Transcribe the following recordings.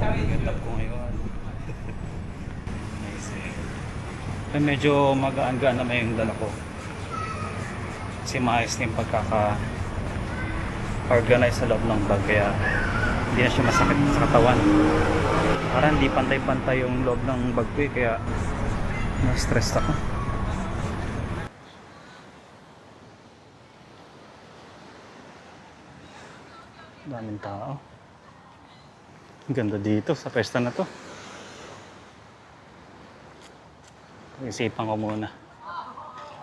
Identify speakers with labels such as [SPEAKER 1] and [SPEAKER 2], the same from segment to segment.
[SPEAKER 1] Yung tap ko ngayon. Nice. Ay, medyo magaan-gaan naman yung dala ko. Kasi maayos na yung pagkaka-organize sa loob ng bag. Kaya hindi na siya masakit sa katawan. Parang hindi pantay-pantay yung loob ng bag ko eh. Kaya na-stress ako. Daming tao. Ang ganda dito sa pesta na to. Isipan ko muna.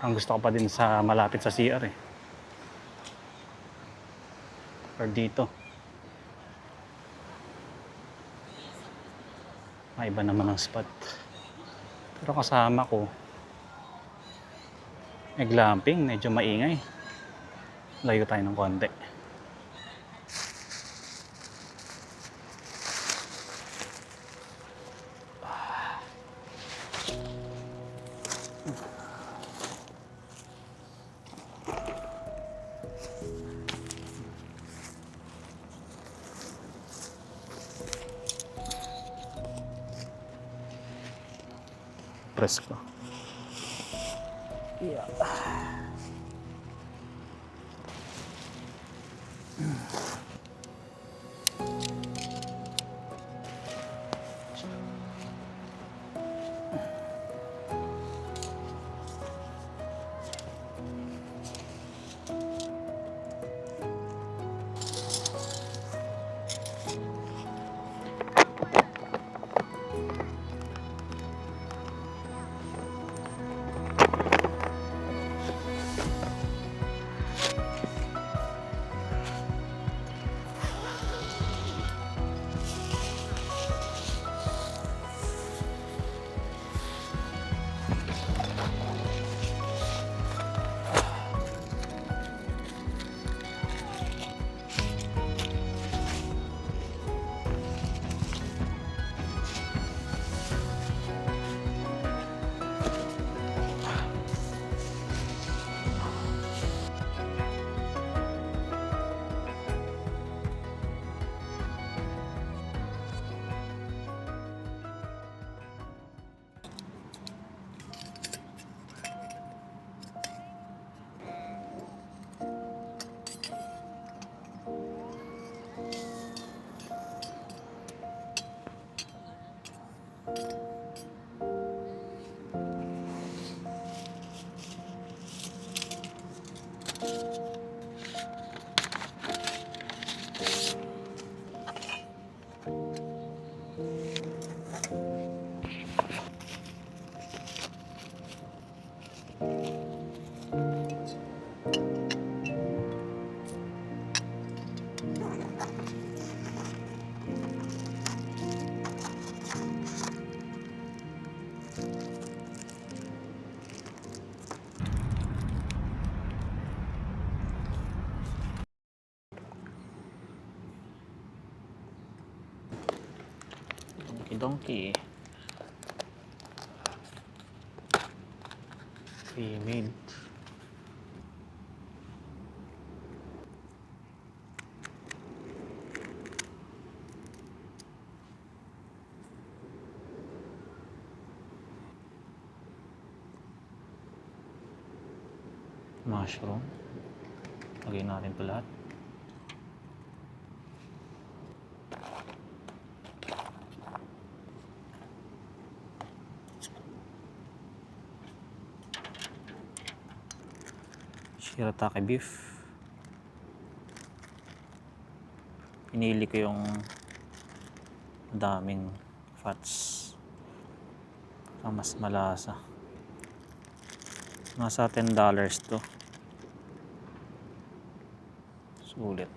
[SPEAKER 1] Ang gusto ko pa din sa malapit sa CR eh. Or dito. May iba naman ang spot. Pero kasama ko, glamping, medyo maingay. Layo tayo ng konti. Press ko. Yeah. Donkey. Female. Mushroom. Lagay natin ito lahat. Shirataki beef. Pinili ko yung daming fats. Para mas malasa. Nasa $10 to. Sulit.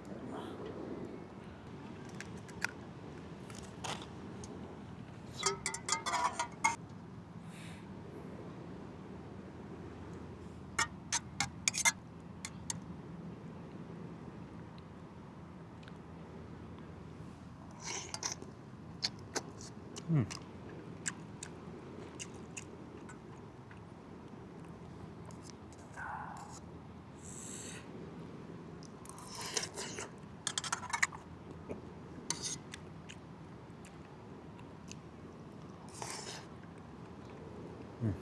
[SPEAKER 1] Hmm.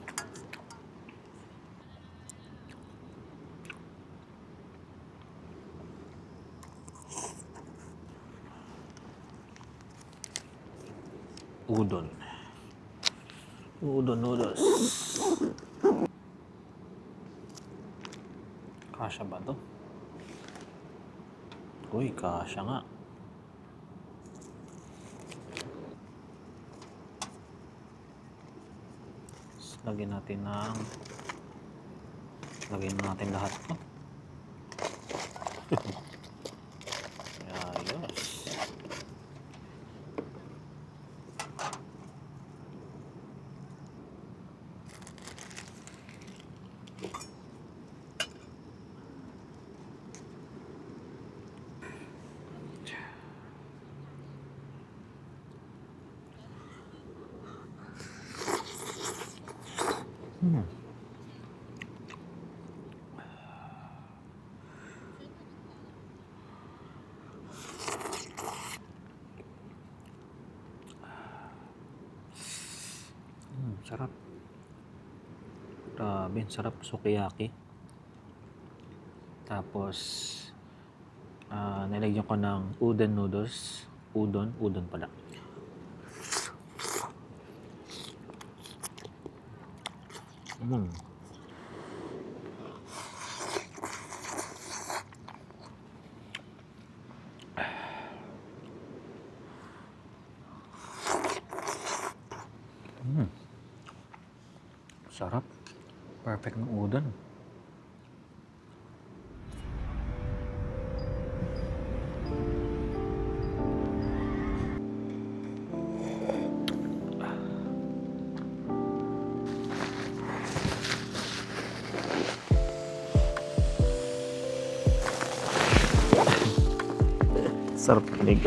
[SPEAKER 1] Udon. Udon noodles. Kasya ba to? Uy, kasya nga. Lagyan natin natin lahat to. Ayos. Sarap. Grabe, sarap sukiyaki. Tapos nilagyan ko ng udon noodles. Udon pala. Sarap. Perfect ng udon. Sarap lamig.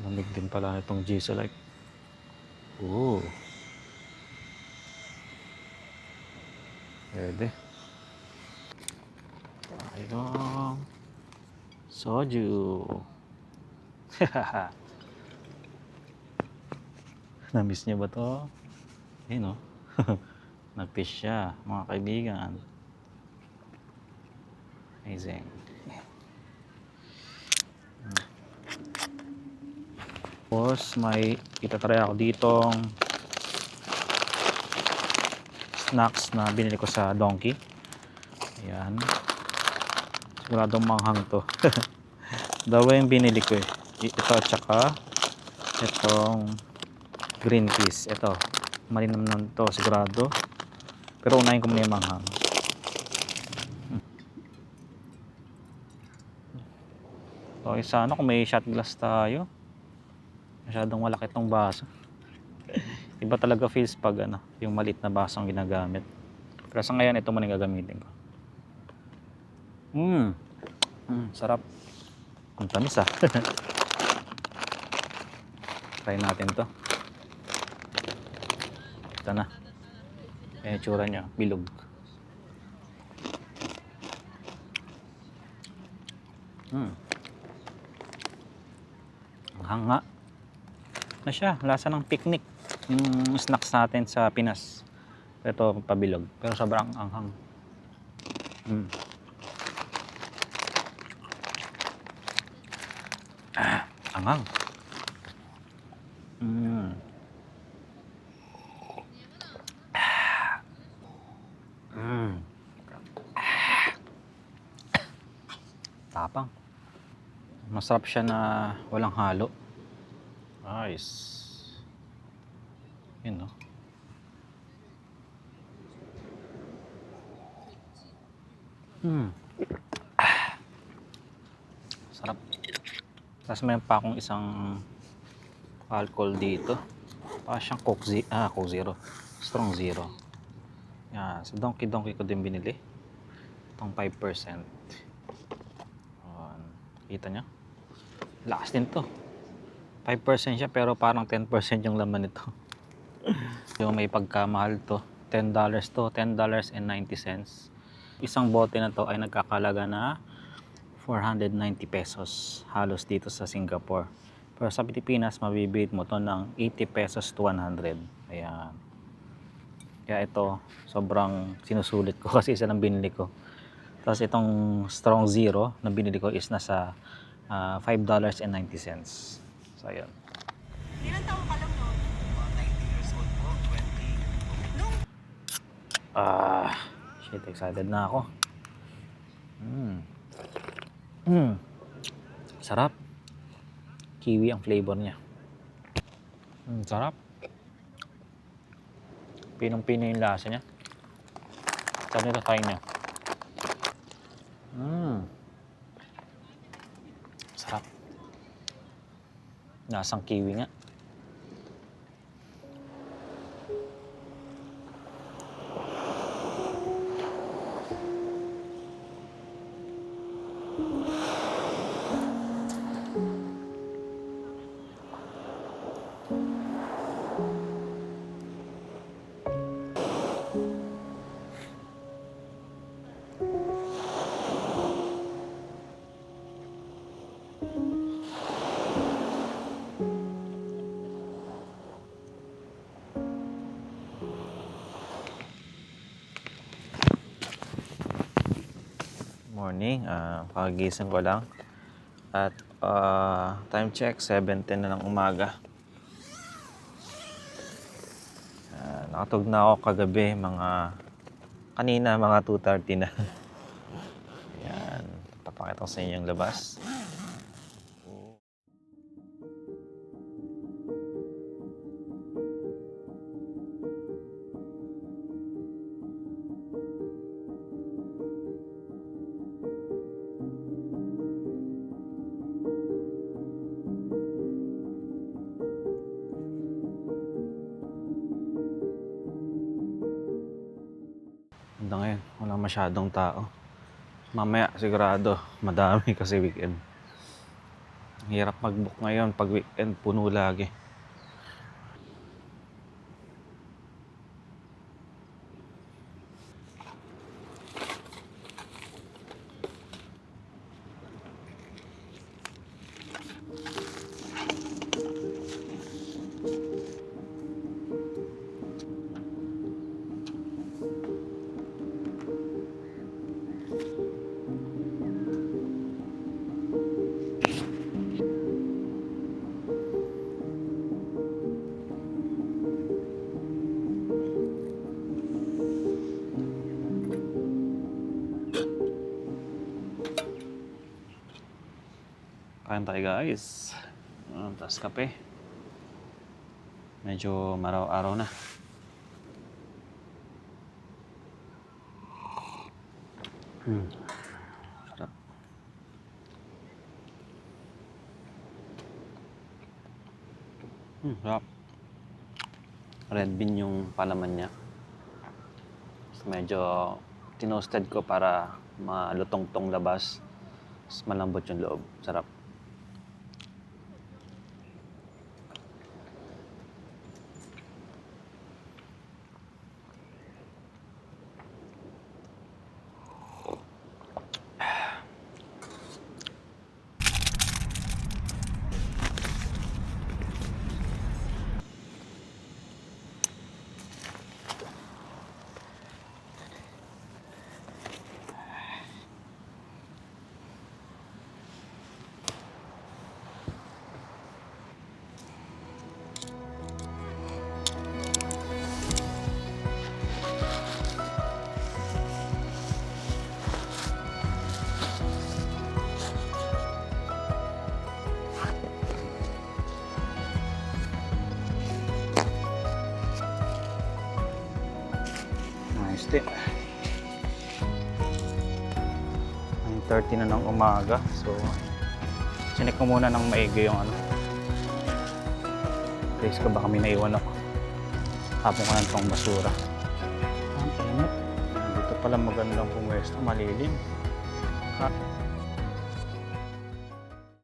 [SPEAKER 1] Lamig din pala itong Gizolite. Oo. Pwede. Tayong soju. Na-miss niyo ba to? Ayun, no? Nag-fish siya, mga kaibigan. Amazing. Tapos may itatry ako ditong snacks na binili ko sa Donkey. Ayan. Siguradong manghang to. Dalawa yung binili ko eh. Ito at saka itong green peas. Ito. Malinam naman to sigurado. Pero unahin ko muna yung manghang. Okay, sana kung may shot glass tayo. Masyadong malaki tong baso. Iba talaga feels pag yung maliit na baso ang ginagamit. Pero sa ngayon, ito muna yung gagamitin ko. Sarap. Ang tamis Try natin to. Ito na. Ayan yung tsura niya. Bilog. Ang hanga. Na siya, lasa ng picnic. Yung snacks natin sa Pinas. Ito pabilog, pero sobrang anghang. Anghang. Tapang. Masarap siya na walang halo. Nice. Yun, no? Sarap. Tapos mayroon pa akong isang alcohol dito. Parang siyang Coke Zero. Strong Zero. Yan. Sa Donkey ko din binili. Itong 5%. Kita nyo? Lakas din to. 5% siya pero parang 10% yung laman nito. Yung may pagkamahal to. $10 to. $10.90. Isang bote na to ay nagkakalaga na 490 pesos halos dito sa Singapore. Pero sa Pilipinas, mabibili mo to ng 80 pesos to 100. Ayan. Kaya ito, sobrang sinusulit ko kasi isa lang binili ko. Tapos itong Strong Zero na binili ko is nasa $5.90. So, ayan.
[SPEAKER 2] Ilan taong ka lang noon?
[SPEAKER 3] 19 years old po, 20.
[SPEAKER 1] Shit, excited na ako. Sarap. Kiwi ang flavor niya. Sarap. Pinong-pino yung lasa niya. Sarap nito tayo niya. Sarap. Lasang kiwi nga. Morning, pakagising ko lang at time check 7:10 na ng umaga. Nakatulog na ako kagabi kanina mga 2:30 na. Ayan, papakita ko sa inyo yung labas. Hanggang ngayon, wala masyadong tao. Mamaya sigurado madami kasi weekend. Ang hirap mag-book ngayon pag weekend, puno lagi. Kain tayo guys. Tapos kape. Medyo maraw-araw na. Sarap. Sarap. Red bean yung palaman niya. Medyo tinoasted ko para malutong tong labas. Mas malambot yung loob. Sarap. Nice. 9:30 na ng umaga. So, sinek ko muna ng maigi yung place ko, baka may naiwan ako. Tapon ko lang itong basura. Ang init. Dito pala magandang pumwesto, malilim.